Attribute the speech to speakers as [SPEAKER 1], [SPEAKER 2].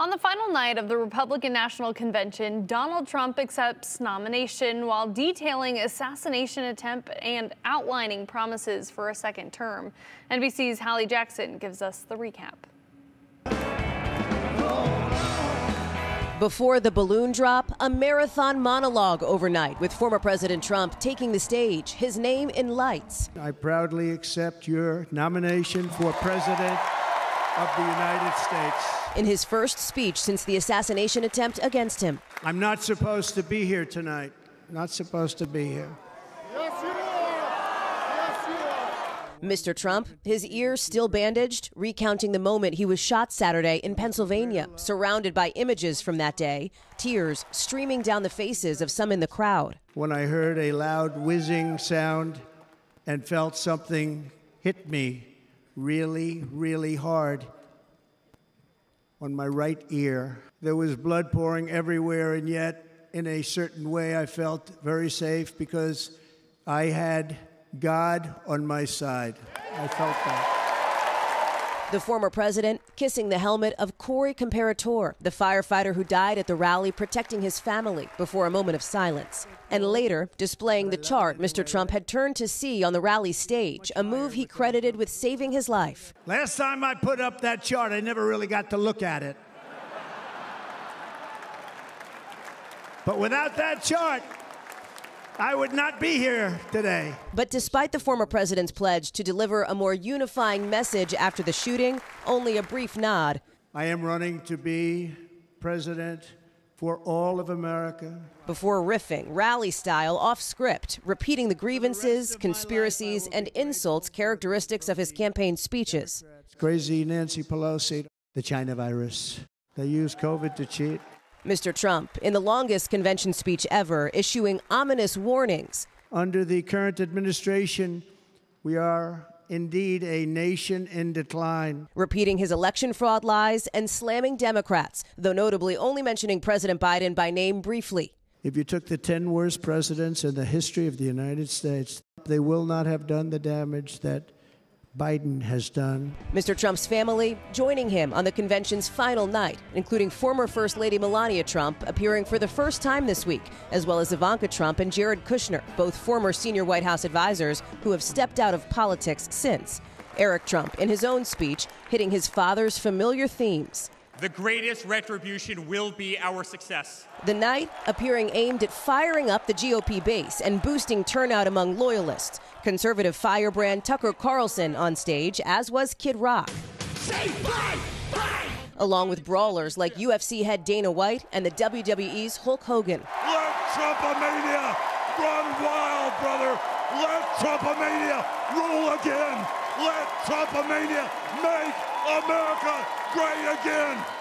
[SPEAKER 1] On the final night of the Republican National Convention, Donald Trump accepts nomination while detailing assassination attempt and outlining promises for a second term. NBC's Hallie Jackson gives us the recap.
[SPEAKER 2] Before the balloon drop, a marathon monologue overnight with former President Trump taking the stage, his name in lights.
[SPEAKER 3] I proudly accept your nomination for President of the United States.
[SPEAKER 2] In his first speech since the assassination attempt against him.
[SPEAKER 3] I'm not supposed to be here tonight. Not supposed to be here.
[SPEAKER 4] Yes, you are. Yes, you are.
[SPEAKER 2] Mr. Trump, his ears still bandaged, recounting the moment he was shot Saturday in Pennsylvania, surrounded by images from that day, tears streaming down the faces of some in the crowd.
[SPEAKER 3] When I heard a loud whizzing sound and felt something hit me really, really hard on my right ear. There was blood pouring everywhere, and yet, in a certain way, I felt very safe because I had God on my side. I felt that.
[SPEAKER 2] The former president kissing the helmet of Corey Comparator, the firefighter who died at the rally protecting his family, before a moment of silence. And later, displaying the chart Mr. Trump had turned to see on the rally stage, a move he credited with saving his life.
[SPEAKER 3] Last time I put up that chart, I never really got to look at it. But without that chart, I would not be here today.
[SPEAKER 2] But despite the former president's pledge to deliver a more unifying message after the shooting, only a brief nod.
[SPEAKER 3] I am running to be president for all of America.
[SPEAKER 2] Before riffing, rally style, off script, repeating the grievances, conspiracies, and insults characteristics of his campaign speeches.
[SPEAKER 3] Crazy Nancy Pelosi, the China virus. They use COVID to cheat.
[SPEAKER 2] Mr. Trump, in the longest convention speech ever, issuing ominous warnings.
[SPEAKER 3] Under the current administration, we are indeed a nation in decline.
[SPEAKER 2] Repeating his election fraud lies and slamming Democrats, though notably only mentioning President Biden by name briefly.
[SPEAKER 3] If you took the 10 worst presidents in the history of the United States, they will not have done the damage that Biden has done.
[SPEAKER 2] Mr. Trump's family joining him on the convention's final night, including former First Lady Melania Trump appearing for the first time this week, as well as Ivanka Trump and Jared Kushner, both former senior White House advisors who have stepped out of politics since. Eric Trump, in his own speech, hitting his father's familiar themes.
[SPEAKER 5] The greatest retribution will be our success.
[SPEAKER 2] The night appearing aimed at firing up the GOP base and boosting turnout among loyalists. Conservative firebrand Tucker Carlson on stage, as was Kid Rock.
[SPEAKER 4] Say bye, bye.
[SPEAKER 2] Along with brawlers like UFC head Dana White and the WWE's Hulk Hogan.
[SPEAKER 6] Let Trumpomania run wild, brother. Let Trumpomania rule again. Let Trumpomania make America great again.